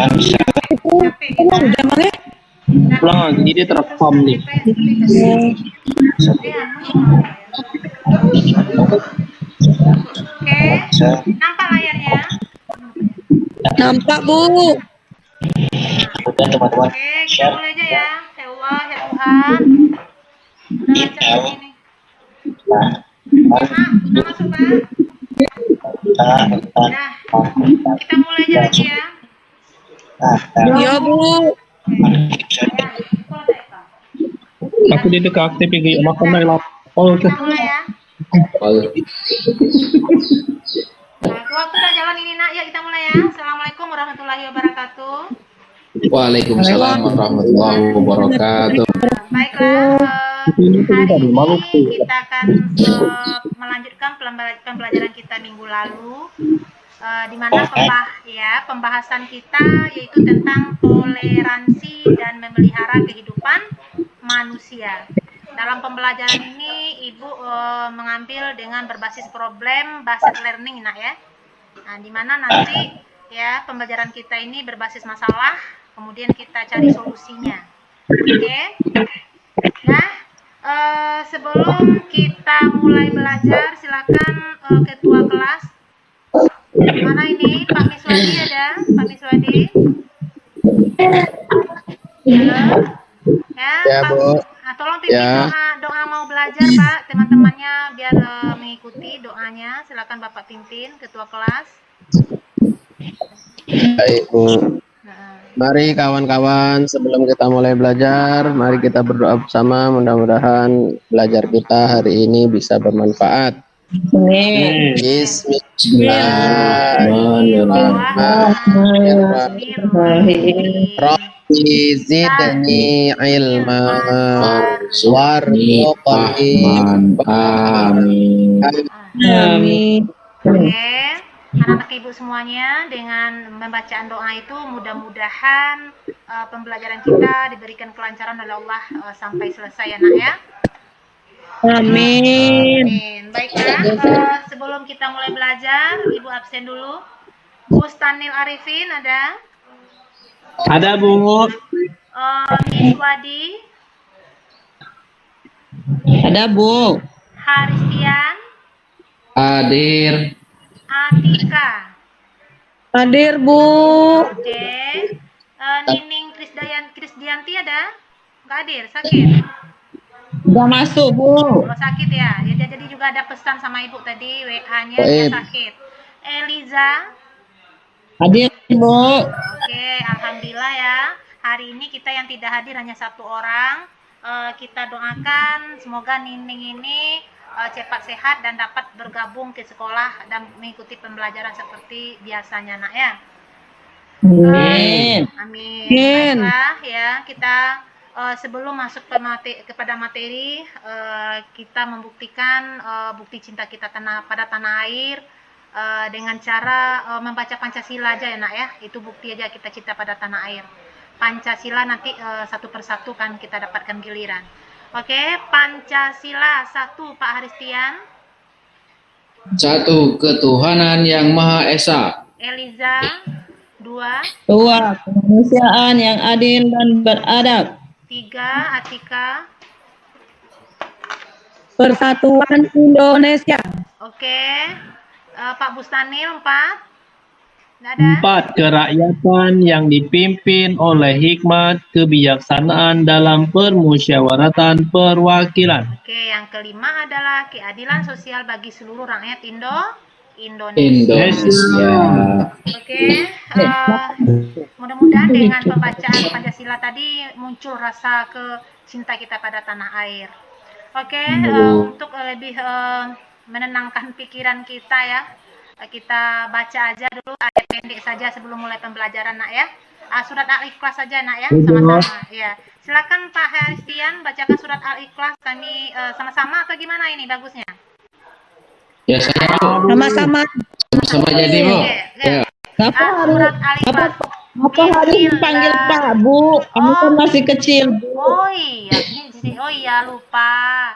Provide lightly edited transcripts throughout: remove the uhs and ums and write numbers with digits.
Capek kita. Pulang lagi, jadi terekam nih. Oke, nampak layarnya? Nampak, Bu. Udah teman-teman. Oke, kita mulai aja ya. Ya Allah, ya Tuhan. Udah lancar begini. Udah masuk, Pak? Udah. Kita mulai aja lagi ya. Ya, Bu. Aku di dekat TPG makan naik lapor Kita mulai ya. Nah, waktu udah jalan ini nak, ya kita mulai ya. Assalamualaikum warahmatullahi wabarakatuh. Waalaikumsalam warahmatullahi wabarakatuh. Baiklah, hari ini kita akan melanjutkan pembelajaran kita minggu lalu, di mana pembahasan kita yaitu tentang toleransi dan memelihara kehidupan manusia. Dalam pembelajaran ini Ibu mengambil dengan berbasis problem based learning nak ya. Nah, di mana nanti ya pembelajaran kita ini berbasis masalah, kemudian kita cari solusinya. Oke. Nah, sebelum kita mulai belajar, silakan ketua kelas. Mana ini Pak Miswadi ada? Pak Miswadi. Halo. Ya, Pak. Bu. Nah, tolong pimpin doa mau belajar Pak, teman-temannya biar mengikuti doanya. Silakan Bapak pimpin, ketua kelas. Baik, Bu. Mari kawan-kawan, sebelum kita mulai belajar, mari kita berdoa bersama. Mudah-mudahan belajar kita hari ini bisa bermanfaat. Bismillahirrahmanirrahim. Rabbi zidni ilma warzuqni. Amin. Oke, anak-anak ibu semuanya, dengan membacaan doa itu mudah-mudahan pembelajaran kita diberikan kelancaran oleh Allah sampai selesai ya nak ya. Amin. Amin. Baiklah, sebelum kita mulai belajar, ibu absen dulu. Bu Stanil Arifin ada? Ada, Bu. Miss Wadi, Ada, Bu. Haristian, Hadir. Atika. Hadir, Bu. Oke. Nining Krisdianti ada? Nggak hadir, sakit. Udah masuk, Bu. Oh, sakit ya. Jadi juga ada pesan sama ibu tadi WA-nya dia sakit. Eliza. Hadir, Bu. Oke, alhamdulillah ya. Hari ini kita yang tidak hadir hanya satu orang. Kita doakan semoga Nining ini cepat sehat dan dapat bergabung ke sekolah dan mengikuti pembelajaran seperti biasanya nak ya. Amin. Amin. Baiklah ya, kita sebelum masuk kepada materi, kita membuktikan bukti cinta kita pada tanah air dengan cara membaca Pancasila aja ya nak ya. Itu bukti aja kita cinta pada tanah air. Pancasila nanti satu persatu kan kita dapatkan giliran. Oke, Pancasila 1 Pak Haristian. 1. Ketuhanan yang Maha Esa. Eliza. 2. 2. Kemanusiaan yang adil dan beradab. 3. Atika. Persatuan Indonesia. Oke. Pak Bustanil 4. Nggak ada. 4. Kerakyatan yang dipimpin oleh hikmat kebijaksanaan dalam permusyawaratan perwakilan. Oke, yang kelima adalah keadilan sosial bagi seluruh rakyat Indonesia. Oke, mudah-mudahan dengan pembacaan Pancasila tadi muncul rasa cinta kita pada tanah air. Oke, untuk lebih menenangkan pikiran kita ya, kita baca aja dulu ayat pendek saja sebelum mulai pembelajaran nak ya. Surat Al-Ikhlas saja nak ya, sama-sama ya. Silakan Pak Haristian bacakan surat Al-Ikhlas kami sama-sama atau gimana ini bagusnya? Ya, saya Sama-sama. sama jadi, Bu. Ya. Surat Al-Ikhlas. Apa hari dipanggil Pak, Bu? Kamu kan masih kecil, Bu. Oh iya lupa.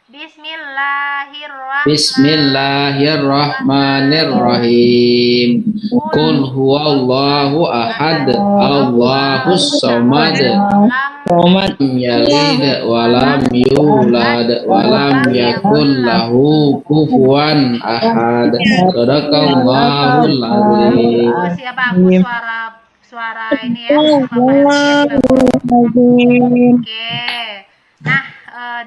Bismillahirrahmanirrahim. Qul huwallahu ahad, Allahus samad. Muhammad. Lam yalid wa lam yulad wa lam yakul lahu kufuwan ahad. Sadaqallahul azim. Bagus ya, bagus suara ini ya, Bapak Elvi, bagus. Oke. Nah,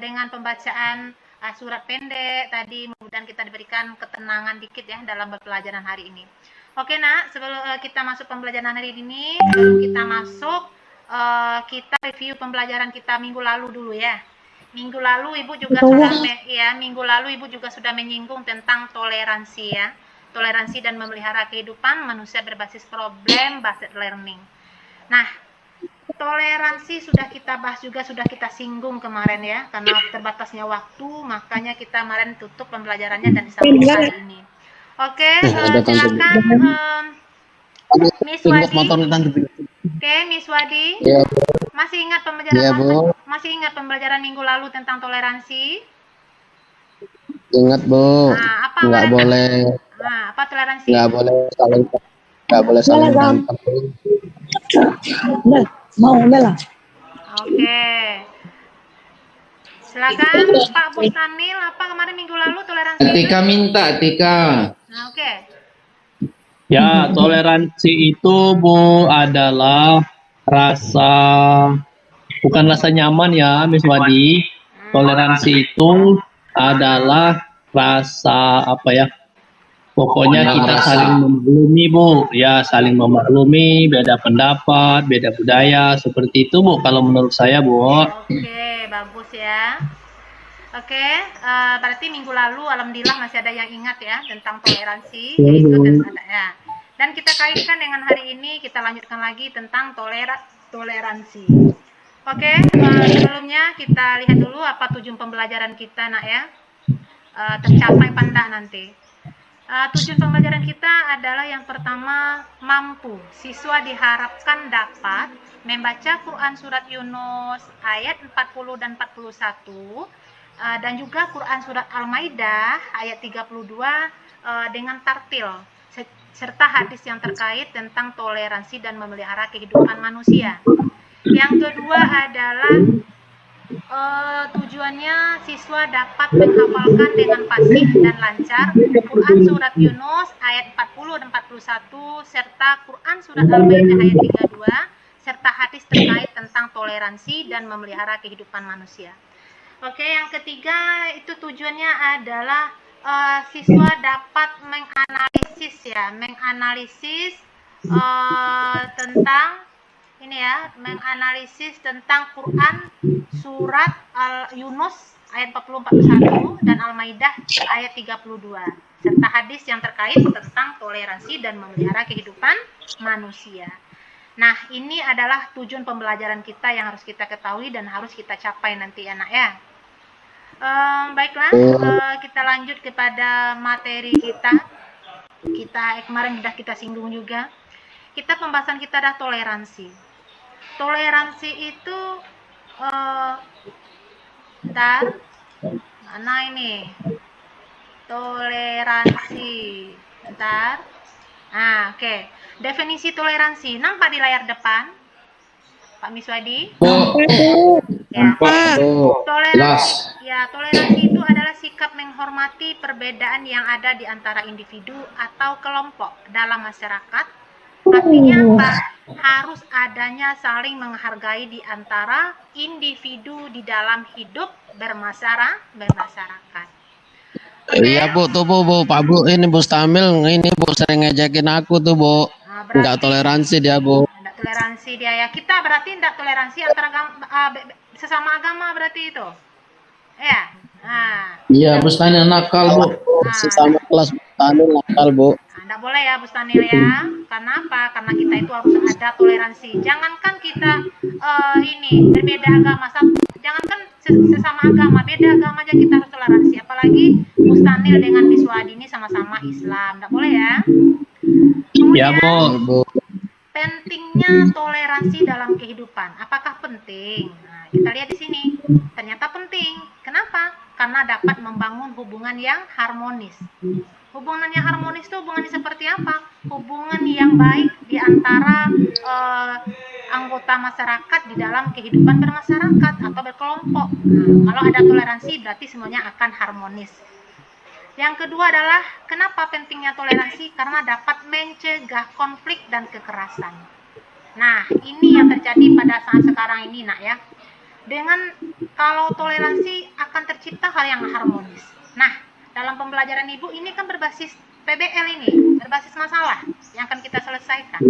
dengan pembacaan surat pendek tadi, mudah-mudahan kita diberikan ketenangan dikit ya dalam pembelajaran hari ini. Oke, Nak, sebelum kita masuk pembelajaran hari ini, sebelum kita masuk, kita review pembelajaran kita minggu lalu dulu ya. Minggu lalu Ibu juga sudah menyinggung tentang toleransi ya. Toleransi dan memelihara kehidupan manusia berbasis problem based learning. Nah, toleransi sudah kita bahas juga, sudah kita singgung kemarin ya, karena terbatasnya waktu, makanya kita kemarin tutup pembelajarannya dan disambung hari ini. Oke, silakan Miss Wadi. Oke, Miss Wadi. Ya, Masih ingat pembelajaran minggu lalu tentang toleransi? ingat Bu. Nah, apa Nggak boleh. Nah, apa toleransi? Nggak boleh saling tampar. Udah lah. Oke. Silakan Pak Bustanil, apa kemarin minggu lalu toleransi? Tika minta, Tika. Nah, oke. Ya, toleransi itu Bu adalah bukan rasa nyaman ya, Miss Wadi. Toleransi itu adalah rasa apa ya? Pokoknya kita saling memaklumi Bu, ya saling memaklumi, beda pendapat, beda budaya, seperti itu Bu. Kalau menurut saya Bu. Oke, bagus ya. Oke, berarti minggu lalu alhamdulillah masih ada yang ingat ya tentang toleransi, yaitu ya. Dan kita kaitkan dengan hari ini, kita lanjutkan lagi tentang toleransi. Oke, sebelumnya kita lihat dulu apa tujuan pembelajaran kita Nak ya. Tercapai apa enggak nanti. Tujuan pembelajaran kita adalah yang pertama, mampu. Siswa diharapkan dapat membaca Quran Surat Yunus ayat 40 dan 41 dan juga Quran Surat Al-Maidah ayat 32 dengan tartil serta hadis yang terkait tentang toleransi dan memelihara kehidupan manusia. Yang kedua adalah tujuannya siswa dapat menghafalkan dengan fasih dan lancar Quran Surat Yunus ayat 40 dan 41 serta Quran Surat Al-Maidah ayat 32 serta hadis terkait tentang toleransi dan memelihara kehidupan manusia. Oke, yang ketiga itu tujuannya adalah siswa dapat menganalisis tentang ini ya, menganalisis tentang Quran Surat Al-Yunus ayat 40-41 dan Al-Maidah ayat 32 serta hadis yang terkait tentang toleransi dan memelihara kehidupan manusia. Nah, ini adalah tujuan pembelajaran kita yang harus kita ketahui dan harus kita capai nanti anak ya. Baiklah, kita lanjut kepada materi kita. Kemarin sudah kita singgung juga. Pembahasan kita adalah toleransi. Toleransi itu mana ini? Toleransi. Bentar. Oke. Definisi toleransi nampak di layar depan, Pak Miswadi. Toleransi itu adalah sikap menghormati perbedaan yang ada di antara individu atau kelompok dalam masyarakat. Artinya apa? Harus adanya saling menghargai di antara individu di dalam hidup bermasyarakat. Iya Bu, tuh Bu, Pak Bu ini Bu Stamil ini Bu sering ngejekin aku tuh Bu. Enggak toleransi dia Bu. Enggak toleransi dia ya. Kita berarti enggak toleransi antara sesama agama berarti itu. Ya. Iya, Bustanil nakal Bu. Sesama kelas Bustanil nakal Bu. Enggak boleh ya Bustanil ya. Karena apa? Karena kita itu harus ada toleransi. Jangankan kita ini berbeda agama, jangankan sesama agama, beda agama aja kita harus toleransi. Apalagi Bustanil dengan Miswadi ini sama-sama Islam. Enggak boleh ya. Ya Bu. Pentingnya toleransi dalam kehidupan. Apakah penting? Nah, kita lihat di sini. Ternyata penting. Kenapa? karena dapat membangun hubungan yang harmonis. Hubungan yang harmonis itu hubungan seperti apa? Hubungan yang baik di antara anggota masyarakat di dalam kehidupan bermasyarakat atau berkelompok. Kalau ada toleransi berarti semuanya akan harmonis. Yang kedua adalah kenapa pentingnya toleransi? Karena dapat mencegah konflik dan kekerasan. Nah, ini yang terjadi pada saat sekarang ini, Nak ya. Dengan kalau toleransi akan tercipta hal yang harmonis. Nah, dalam pembelajaran Ibu ini kan berbasis PBL ini, berbasis masalah yang akan kita selesaikan.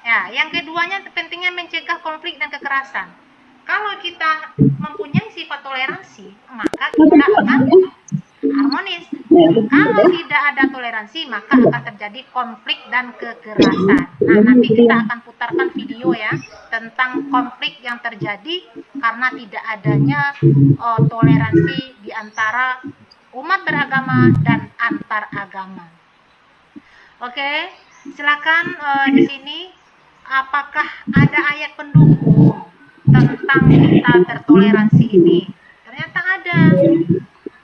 Ya, yang keduanya pentingnya mencegah konflik dan kekerasan. Kalau kita mempunyai sifat toleransi, maka kita akan harmonis. Kalau tidak ada toleransi, maka akan terjadi konflik dan kekerasan. Nah, nanti kita akan putarkan video ya tentang konflik yang terjadi karena tidak adanya toleransi di antara umat beragama dan antar agama. Oke, silakan di sini apakah ada ayat pendukung tentang kita bertoleransi ini? Ternyata ada.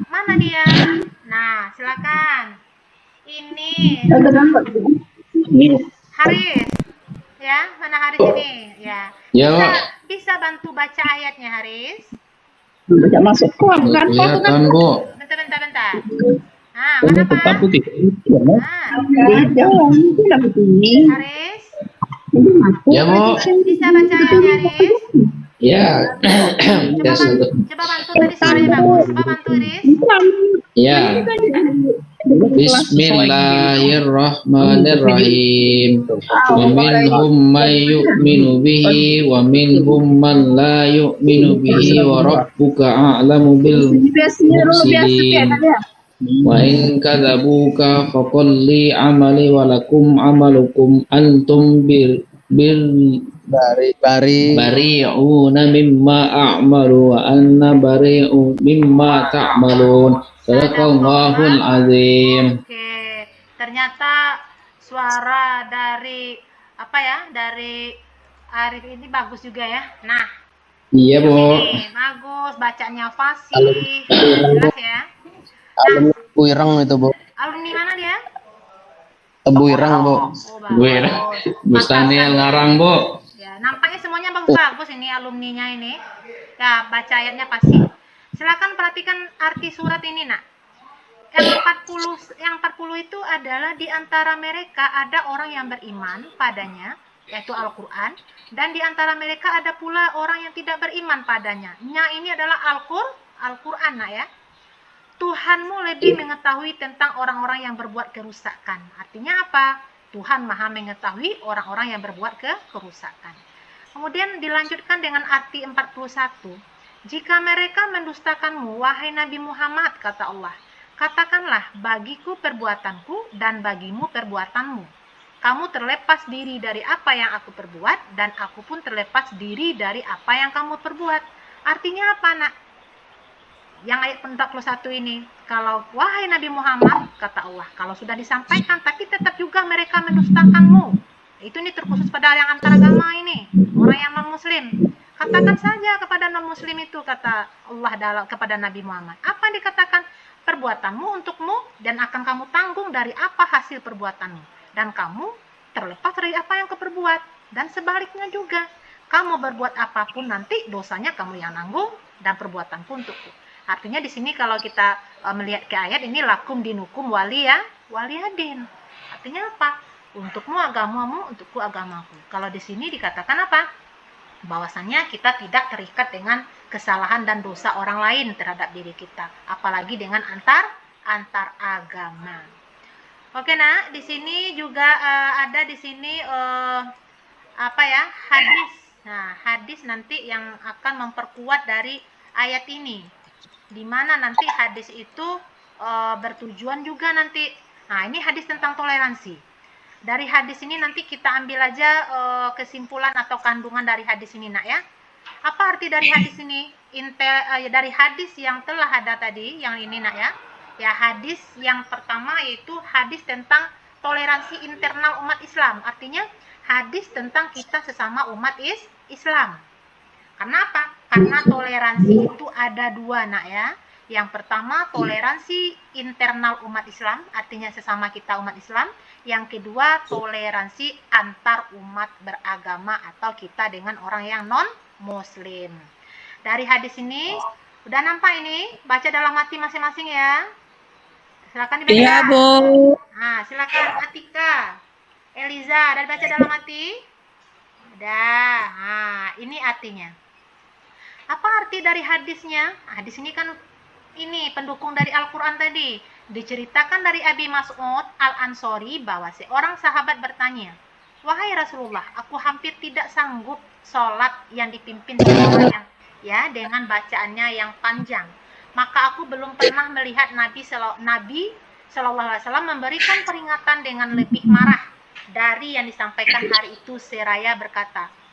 Mana dia? Nah, silakan. Ini Haris. Ya, mana Haris ini? Ya. Ya, Bisa bantu baca ayatnya, Haris? Tidak masuk keluar kan? kelihatan, Bu. Bentar. Nah, mana Pak? Putih. Nah, Haris. Ya, Bu. Bisa baca ayatnya, Haris? Ya. Coba bantu tadi suaranya bagus. Coba bantu, Haris. Ya. Bismillahirrahmanirrahim. Wa minhum man yu'minu bihi wa minhum man la yu'minu bihi wa rabbuka a'lamu bil mufsidin. Wa in kadzabuka faqul li amali wa lakum amalukum antum bari'una mimma a'malu wa anna bari'u mimma ta'malun. Sadaqallahul azim. Oke, ternyata suara dari dari Arif ini bagus juga ya. Nah, Iya, Bu. ini bagus, bacanya fasih, jelas ya. Alumni Tebu Ireng itu, Bu. Alumni mana dia? Tebu Ireng, Bu. Oh, Bu Ira. Bu Daniel ngarang, Bu. Ya, nampaknya semuanya bagus-bagus ini alumninya ini. Ya, baca ayatnya pasti. Silakan perhatikan arti surat ini, Nak. Yang 40 itu adalah di antara mereka ada orang yang beriman padanya, yaitu Al-Qur'an, dan di antara mereka ada pula orang yang tidak beriman padanya. Nya ini adalah Al-Qur'an, Nak ya. Tuhanmu lebih mengetahui tentang orang-orang yang berbuat kerusakan. Artinya apa? Tuhan Maha mengetahui orang-orang yang berbuat kerusakan. Kemudian dilanjutkan dengan arti 41. Jika mereka mendustakanmu, wahai Nabi Muhammad, kata Allah, katakanlah, bagiku perbuatanku dan bagimu perbuatanmu. Kamu terlepas diri dari apa yang aku perbuat, dan aku pun terlepas diri dari apa yang kamu perbuat. Artinya apa, Nak? Yang ayat 41 ini, kalau wahai Nabi Muhammad, kata Allah, kalau sudah disampaikan, tapi tetap juga mereka mendustakanmu. Itu ini terkhusus pada yang antaragama ini, orang yang non-muslim. Katakan saja kepada non-muslim itu, kata Allah kepada Nabi Muhammad. Apa yang dikatakan? Perbuatanmu untukmu dan akan kamu tanggung dari apa hasil perbuatanmu. Dan kamu terlepas dari apa yang kau perbuat. Dan sebaliknya juga, kamu berbuat apapun nanti dosanya kamu yang nanggung dan perbuatan pun untukku. Artinya di sini kalau kita melihat ke ayat ini lakum dinukum waliyadin. Artinya apa? Untukmu agamamu, untukku agamaku. Kalau di sini dikatakan apa? Bahwasannya kita tidak terikat dengan kesalahan dan dosa orang lain terhadap diri kita, apalagi dengan antar agama. Oke, Nak, di sini juga ada di sini hadis. Nah, hadis nanti yang akan memperkuat dari ayat ini. Di mana nanti hadis itu bertujuan juga nanti. Nah, ini hadis tentang toleransi. Dari hadis ini nanti kita ambil aja kesimpulan atau kandungan dari hadis ini, Nak ya. Apa arti dari hadis ini? Dari hadis yang telah ada tadi, yang ini, Nak ya. Ya, hadis yang pertama yaitu hadis tentang toleransi internal umat Islam. Artinya hadis tentang kita sesama umat Islam. Kenapa? Karena toleransi itu ada dua, Nak ya. Yang pertama, toleransi internal umat Islam, artinya sesama kita umat Islam. Yang kedua, toleransi antar umat beragama atau kita dengan orang yang non-muslim. Dari hadis ini, udah nampak ini? Baca dalam hati masing-masing ya. Silakan dibaca. Iya, Bu. Nah, silakan Atika, Eliza, udah dibaca dalam hati? Udah. Nah, ini artinya. Apa arti dari hadisnya? Hadis ini kan ini pendukung dari Al-Quran tadi. Diceritakan dari Abi Mas'ud Al-Ansori bahwa seorang sahabat bertanya, "Wahai Rasulullah, aku hampir tidak sanggup sholat yang dipimpin seorang ya dengan bacaannya yang panjang. Maka aku belum pernah melihat Nabi Shallallahu Alaihi Wasallam memberikan peringatan dengan lebih marah dari yang disampaikan hari itu." Seraya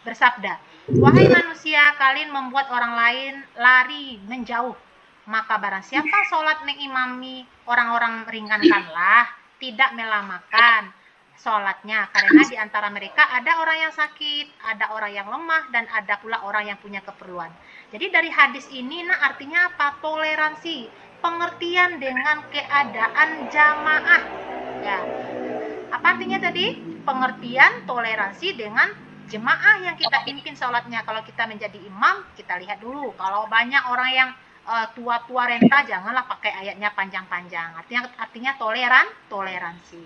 bersabda, "Wahai manusia, kalian membuat orang lain lari menjauh. Maka barang siapa sholat mengimami orang-orang, ringankanlah, tidak melamakan sholatnya. Karena di antara mereka ada orang yang sakit, ada orang yang lemah, dan ada pula orang yang punya keperluan." Jadi dari hadis ini, artinya apa? Toleransi, pengertian dengan keadaan jamaah. Ya. Apa artinya tadi? Pengertian, toleransi dengan jemaah yang kita pimpin sholatnya. Kalau kita menjadi imam, kita lihat dulu. Kalau banyak orang yang tua-tua renta, janganlah pakai ayatnya panjang-panjang. Artinya toleransi.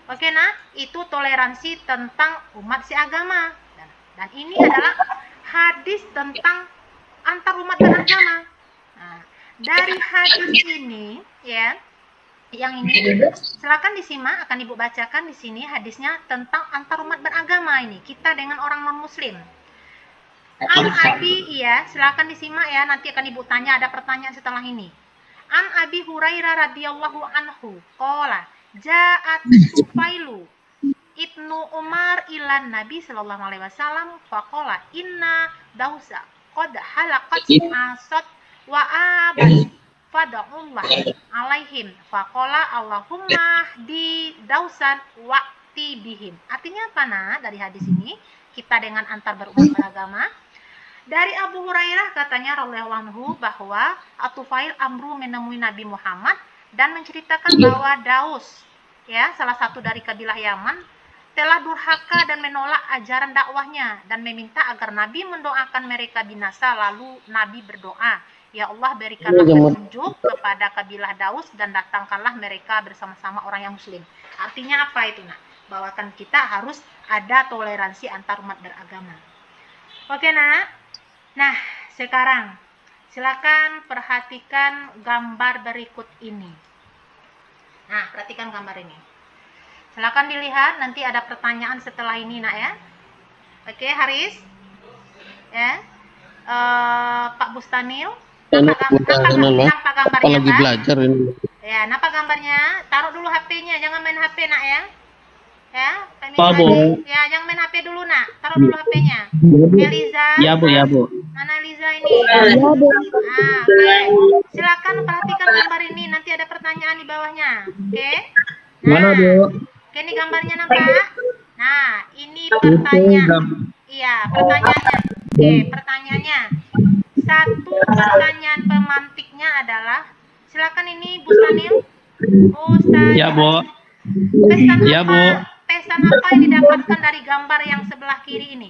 Oke, itu toleransi tentang umat seagama. Dan ini adalah hadis tentang antar umat beragama. Nah, dari hadis ini, ya, yang ini, silakan disimak, akan Ibu bacakan di sini hadisnya tentang antar umat beragama ini, kita dengan orang non-muslim. An Abi, iya, silakan disimak ya, nanti akan Ibu tanya, ada pertanyaan setelah ini. An Abi Hurairah radhiyallahu anhu, qala ja'at Sufailu ibnu Umar ilan Nabi sallallahu alaihi wasallam faqala inna dausa qad halaqat asad wa abad fada'ullah alaihim faqala Allahumma di dausan waqti bihim. Artinya apa dari hadis ini? Kita dengan antar berumat beragama. Dari Abu Hurairah katanya radhiyallahu anhu bahwa Atufail Amru menemui Nabi Muhammad dan menceritakan bahwa Daus, ya, salah satu dari kabilah Yaman, telah durhaka dan menolak ajaran dakwahnya dan meminta agar Nabi mendoakan mereka binasa. Lalu Nabi berdoa, "Ya Allah, berikanlah petunjuk kepada kabilah Daus dan datangkanlah mereka bersama-sama orang yang muslim." Artinya apa itu, bahwa kan kita harus ada toleransi antar umat beragama. Oke, Nah, sekarang silakan perhatikan gambar berikut ini. Nah, perhatikan gambar ini. Silakan dilihat, nanti ada pertanyaan setelah ini, ya. Oke, Haris. Ya. Pak Bustanil. Nampak gambarnya, apalagi Pak? belajar ini. Ya, nampak gambarnya? Taruh dulu HP-nya, jangan main HP, ya. Ya, Pak, Bu. Ya, jangan main HP dulu, taruh dulu HP-nya. Eliza. Ya, Bu, ya, Bu. Mana Eliza ini? Oke. Silakan perhatikan gambar ini, nanti ada pertanyaan di bawahnya. Oke? Mana, Bu? Oke, ini gambarnya nampak? Nah, ini pertanyaan. Iya, pertanyaannya. Oke, pertanyaannya. Satu pertanyaan pemantiknya adalah, silakan ini Bu Stanil. Ya, Bu. Pesan Ya, Bu. Pesan apa yang didapatkan dari gambar yang sebelah kiri ini?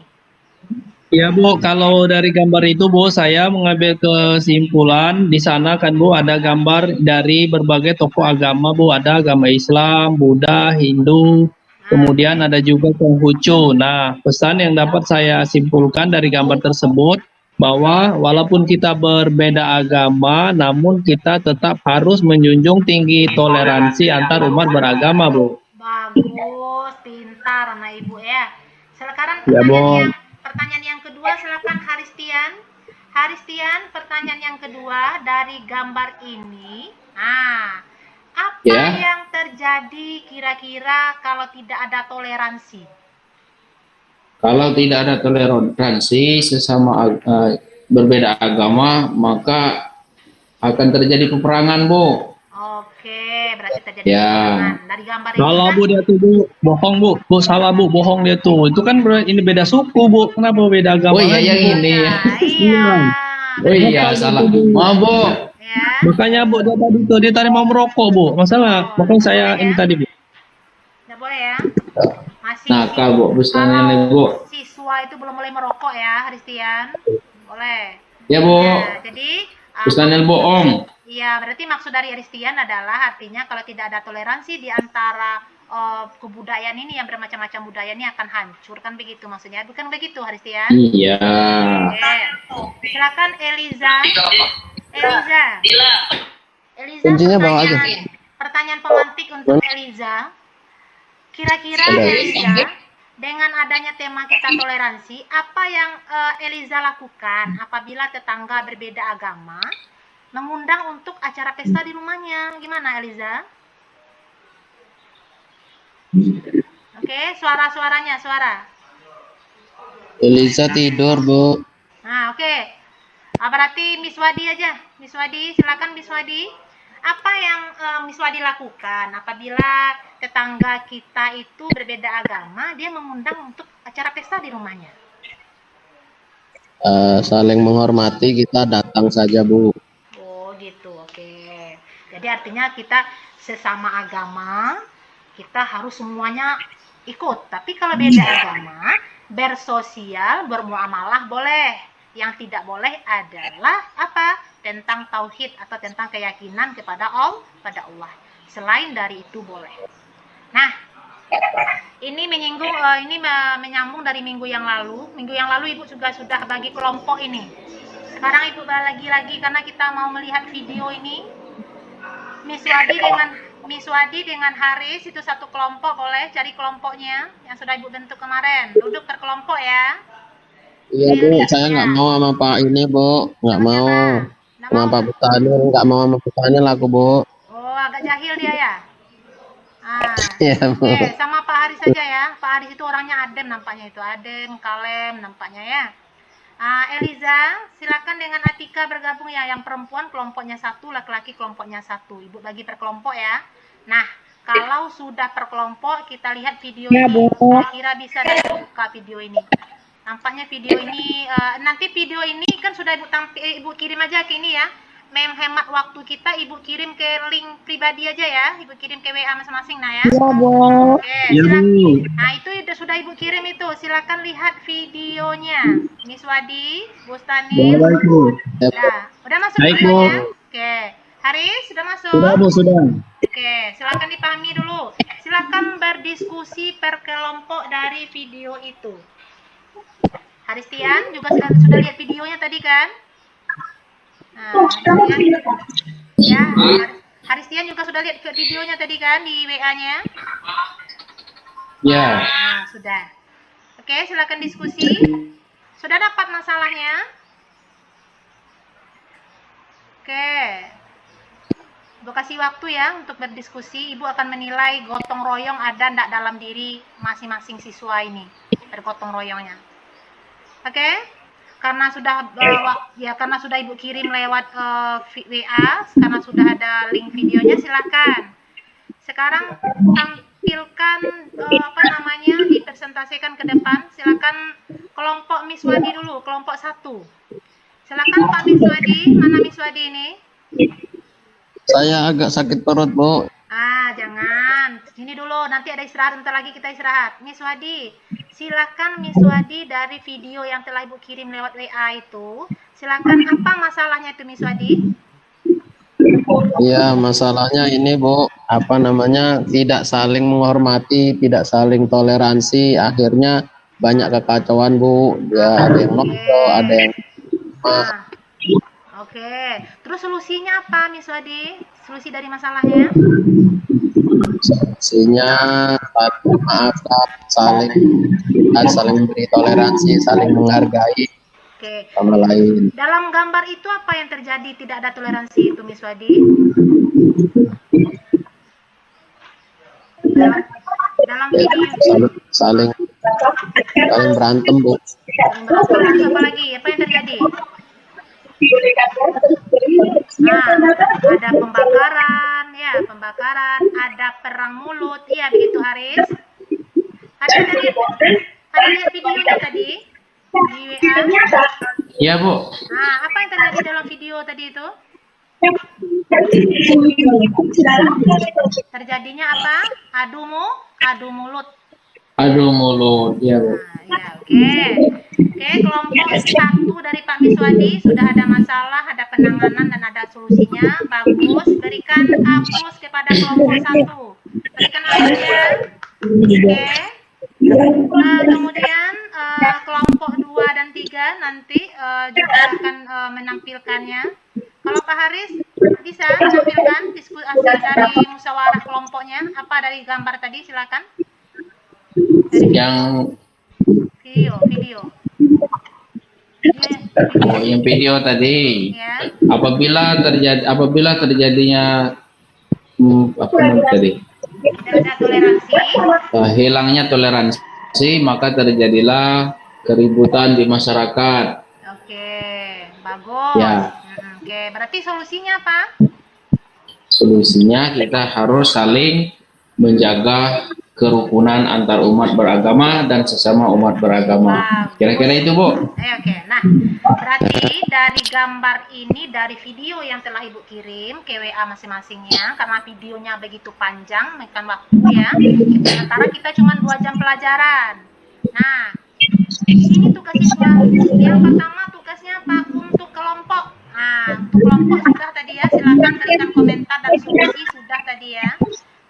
Ya, Bu, kalau dari gambar itu, Bu, saya mengambil kesimpulan di sana kan, Bu, ada gambar dari berbagai tokoh agama, Bu, ada agama Islam, Buddha, Hindu, kemudian ada juga Konghucu. Nah, pesan yang dapat saya simpulkan dari gambar tersebut bahwa walaupun kita berbeda agama, namun kita tetap harus menjunjung tinggi toleransi antar umat beragama, Bu. Bagus, pintar anak Ibu ya. Sekarang Ya, Bu. pertanyaan yang kedua, silakan Haristian. Haristian, pertanyaan yang kedua dari gambar ini. Apa yang terjadi kira-kira kalau tidak ada toleransi? Kalau tidak ada toleransi sesama berbeda agama, maka akan terjadi peperangan, Bu. Oke, berarti terjadi Ya. peperangan. Dari gambar ini Salah, kan? Bu, dia tuh, Bu. Bohong, Bu. Bu, salah, Bu. Bohong dia tuh. Itu kan ini beda suku, Bu. Kenapa beda agama? Oh iya, lagi, yang Bu? ini. Iya. Oh iya, salah. Maaf, Bu. Ya. Makanya Bu, dia tadi mau merokok Bu. Masalah, makanya saya ini tadi Bu. Nggak boleh ya. Masih Nakal, Bu, bustannya nih, Bu. kalau siswa itu belum boleh merokok ya, Haristian. Boleh. Ya, Bu. Ya, jadi Bustannya bohong. iya, berarti maksud dari Haristian adalah artinya kalau tidak ada toleransi di antara kebudayaan ini yang bermacam-macam budaya ini akan hancur, kan begitu maksudnya? Bukan begitu, Haristian? Iya. Oke. Silakan Eliza. Eliza, Kuncinya bawa aja. pertanyaan pemantik untuk Eliza. Kira-kira Eliza, dengan adanya tema kita toleransi, apa yang Eliza lakukan apabila tetangga berbeda agama mengundang untuk acara pesta di rumahnya? Gimana Eliza? Oke, suara-suaranya, suara. Eliza tidur, Bu. Nah, oke. Berarti Miss Wadi aja. Miss Wadi, silakan Miss Wadi. Apa yang Miss Wadi lakukan apabila tetangga kita itu berbeda agama, dia mengundang untuk acara pesta di rumahnya? Saling menghormati, kita datang saja, Bu. Oh, gitu. Oke. Jadi artinya kita sesama agama, kita harus semuanya ikut. Tapi kalau beda agama, bersosial, bermuamalah boleh. Yang tidak boleh adalah apa? Tentang tauhid atau tentang keyakinan kepada Allah. Selain dari itu boleh. Nah, ini menyambung dari minggu yang lalu. Minggu yang lalu Ibu juga sudah bagi kelompok ini. Sekarang Ibu lagi karena kita mau melihat video ini. Miss Wadi dengan Haris itu satu kelompok, boleh cari kelompoknya yang sudah Ibu bentuk kemarin. Duduk berkelompok ya. Iya, Bu. Saya nggak mau sama Pak ini, Bu. Nggak mau. Sama Pak Bustani, nggak mau sama Bustani laku, Bu. Oh, agak jahil dia ya. Iya, Bu. Oke, sama Pak Haris saja ya. Pak Haris itu orangnya adem nampaknya itu. Adem, kalem nampaknya ya. Eliza, silakan dengan Atika bergabung ya. Yang perempuan kelompoknya satu, laki-laki kelompoknya satu. Ibu bagi per kelompok ya. Nah, kalau sudah per kelompok, kita lihat video Ya, ini. Bu. Kira bisa dibuka video ini. Nampaknya video ini, nanti video ini kan sudah Ibu kirim aja ke ini ya. Menghemat waktu kita, Ibu kirim ke link pribadi aja ya. Ibu kirim ke WA masing-masing nah ya. Ya, Bu. Oke, Iya, silakan. Bu. Nah, itu sudah Ibu kirim itu. Silakan lihat videonya. Miss Wadi, Bustani. Baik Bu. Nah, udah masuk Baik, videonya? Bu. Oke. Haris, sudah masuk? Sudah Bu, sudah. Oke, silakan dipahami dulu. Silakan berdiskusi per kelompok dari video itu. Haristian juga sudah lihat videonya tadi kan? Nah, Haristian juga sudah lihat videonya tadi kan di WA-nya? Ya. Nah, sudah. Oke, silakan diskusi. Sudah dapat masalahnya? Oke. Ibu kasih waktu ya untuk berdiskusi. Ibu akan menilai gotong royong ada enggak dalam diri masing-masing siswa ini. Bergotong royongnya. Oke? Karena sudah karena sudah Ibu kirim lewat WA, karena sudah ada link videonya, silakan. Sekarang tampilkan dipresentasikan ke depan. Silakan kelompok Miss Wadi dulu, kelompok 1. Silakan Pak Miss Wadi, mana Miss Wadi ini? Saya agak sakit perut, Bu. Jangan. Sini dulu, nanti ada istirahat, bentar lagi kita istirahat. Miss Wadi, silakan Miss Wadi dari video yang telah Ibu kirim lewat WA itu. Silakan, apa masalahnya itu Miss Wadi? Iya, masalahnya ini, Bu. Tidak saling menghormati, tidak saling toleransi. Akhirnya banyak kekacauan, Bu. Ya, ada yang nongkrong, ada yang... Oke. Terus solusinya apa, Miss Wadi? Solusi dari masalahnya? Solusinya maafkan, saling memberi toleransi, saling menghargai sama lain. Dalam gambar itu apa yang terjadi tidak ada toleransi itu, Miss Wadi? Dalam video Saling berantem, Bu. Apa lagi? Apa yang terjadi? Ada pembakaran, ada perang mulut, iya begitu Haris. Ada lihat videonya tadi di WA? Iya, Bu. Apa yang terjadi dalam video tadi itu? Terjadinya apa? Adu mulut. Adu mulut, ya Bu. Nah, ya, oke. Oke, kelompok 1 dari Pak Miswadi sudah ada masalah, ada penanganan dan ada solusinya. Bagus. Berikan hapus kepada kelompok 1. Berikan hapus ya. Oke. Kemudian kelompok 2 dan 3 nanti juga akan menampilkannya. Kalau Pak Haris bisa menampilkan diskusi hasil dari musyawarah kelompoknya. Apa dari gambar tadi? Silakan. Yang Video. yang video tadi. Ya. Apabila terjadinya apa namanya tadi? Tidak ada toleransi. Hilangnya toleransi, maka terjadilah keributan di masyarakat. Oke, bagus. Ya. Oke, berarti solusinya apa? Solusinya kita harus saling menjaga kerukunan antar umat beragama dan sesama umat beragama. Kira-kira itu, Bu. Oke. Nah, berarti dari gambar ini, dari video yang telah Ibu kirim ke WA masing-masingnya, karena videonya begitu panjang, makan waktu ya. Sementara kita cuma 2 jam pelajaran. Nah, ini tugas siswa. Yang pertama tugasnya apa? Untuk kelompok. Nah, untuk kelompok sudah tadi ya, silakan berikan komentar dan solusi sudah tadi ya.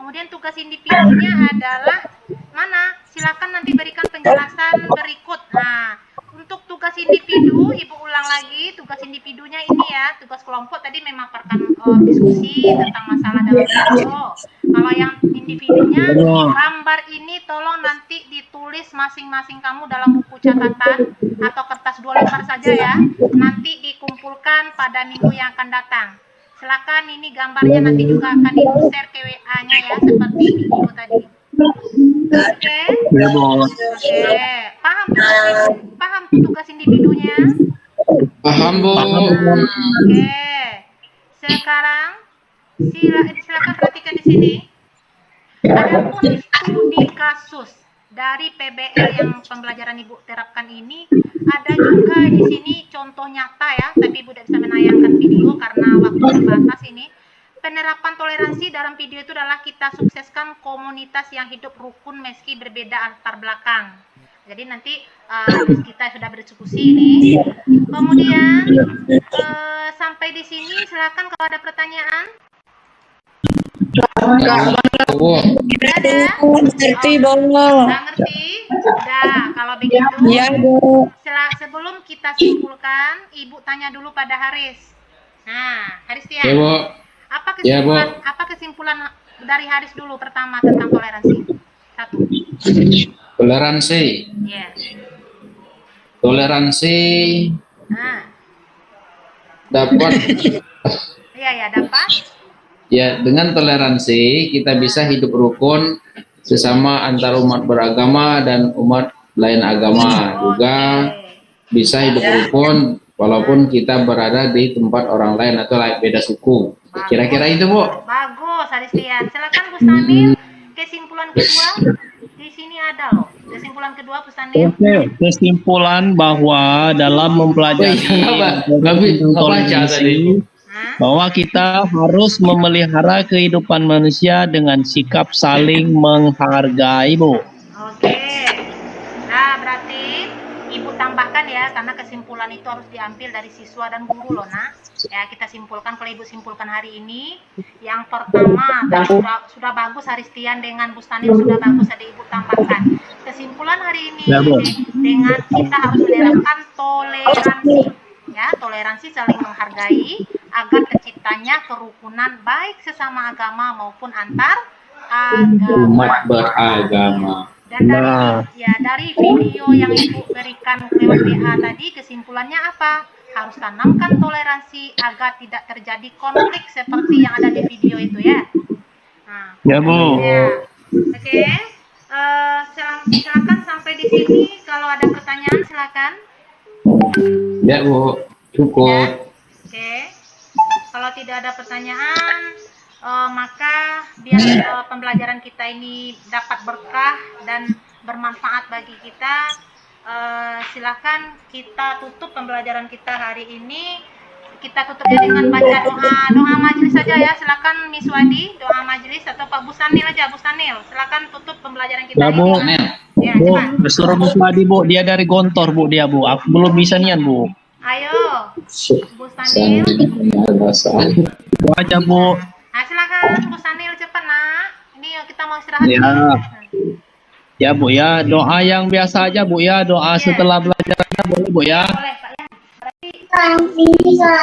Kemudian tugas individunya adalah mana? Silakan nanti berikan penjelasan berikut. Nah, untuk tugas individu, Ibu ulang lagi, tugas individunya ini ya, tugas kelompok tadi memaparkan diskusi tentang masalah dalam video. Kalau yang individunya, gambar ini tolong nanti ditulis masing-masing kamu dalam buku catatan atau kertas 2 lembar saja ya. Nanti dikumpulkan pada minggu yang akan datang. Silakan, ini gambarnya nanti juga akan di-share ke WA-nya ya, seperti video tadi. Oke? Ya, Bu. Oke. Paham tugas individunya? Paham, Bu. Oke. Sekarang silakan perhatikan di sini. Adapun studi kasus dari PBL yang pembelajaran Ibu terapkan ini, ada juga di sini contoh nyata ya, tapi Ibu tidak bisa menayangkan video karena waktu terbatas ini. Penerapan toleransi dalam video itu adalah kita sukseskan komunitas yang hidup rukun meski berbeda antar belakang. Jadi nanti kita sudah berdiskusi ini. Kemudian sampai di sini silakan kalau ada pertanyaan. Bu. Sudah ada? Ngerti, Bu. Sudah ngerti? Sudah. Kalau begitu, Iya, Bu. sebelum kita simpulkan, Ibu tanya dulu pada Haris. Nah, Haris ya. Ya, Bu. Ya, Bu. Apa kesimpulan dari Haris dulu pertama tentang toleransi? 1. Toleransi. Ya. Toleransi Nah, dapat iya dapat. ya, dengan toleransi kita bisa hidup rukun sesama antar umat beragama dan umat lain agama. Juga bisa hidup rukun walaupun kita berada di tempat orang lain atau beda suku. Kira-kira itu, Bu. Bagus, Haristian. Silakan Bu Stanil. Kesimpulan kedua di sini ada loh. Kesimpulan kedua Bu Stanil. Oke, kesimpulan bahwa dalam mempelajari toleransi, bahwa kita harus memelihara kehidupan manusia dengan sikap saling menghargai, Bu. Oke. Nah, berarti Ibu tambahkan ya, karena kesimpulan itu harus diambil dari siswa dan guru loh, nah. Ya, kita simpulkan, kalau Ibu simpulkan hari ini, yang pertama, sudah bagus Haristian dengan Bu Stanil, sudah bagus, ada Ibu tambahkan. Kesimpulan hari ini, dengan kita harus menerapkan toleransi. Ya, toleransi saling menghargai, agar terciptanya kerukunan baik sesama agama maupun antar agama. Umat beragama. Dan dari video yang Ibu berikan lewat WA tadi, kesimpulannya apa? Harus tanamkan toleransi agar tidak terjadi konflik seperti yang ada di video itu ya. Nah, ya, Bu. Ya. Oke. Silakan sampai di sini. Kalau ada pertanyaan silakan. Ya, Bu. Cukup. Ya. Oke. Kalau tidak ada pertanyaan, maka biar pembelajaran kita ini dapat berkah dan bermanfaat bagi kita, silakan kita tutup pembelajaran kita hari ini. kita tutupnya dengan baca doa majelis saja ya. Silakan Miss Wadi, doa majelis, atau Pak Busanil aja, Busanil. Silakan tutup pembelajaran kita Ya, ini. Bu. Ya, Bu, cepat. suruh Miss Wadi, Bu. Dia dari Gontor, Bu, dia, Bu. Aku belum bisa nian, Bu. Ayo, Busanil. Bu aja, Bu. Nah, silakan Busanil, cepat nak. Ini kita mau istirahat. Ya. Ya, Bu, ya. Doa yang biasa aja, Bu, ya. Doa setelah belajarnya boleh, Bu, ya. Boleh, Pak ya.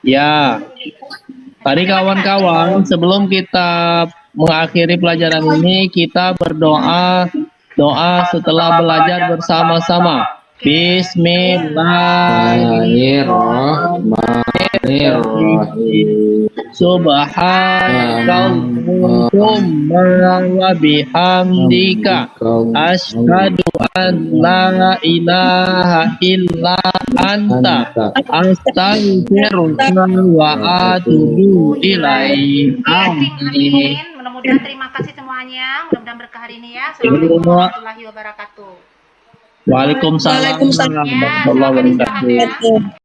Ya. Tadi kawan-kawan, sebelum kita mengakhiri pelajaran ini, kita berdoa setelah belajar bersama-sama. Bismillahirrahmanirrahim. Subhanakallahumma wa bihamdika asyhadu an la ilaha illa anta astaghfiruka wa atubu ilaik. Amin. Mudah-mudahan terima kasih semuanya. Mudah-mudahan berkah hari ini ya. Assalamualaikum warahmatullahi wabarakatuh. Waalaikumsalam Waalaikumsalam. warahmatullahi wabarakatuh. Ya.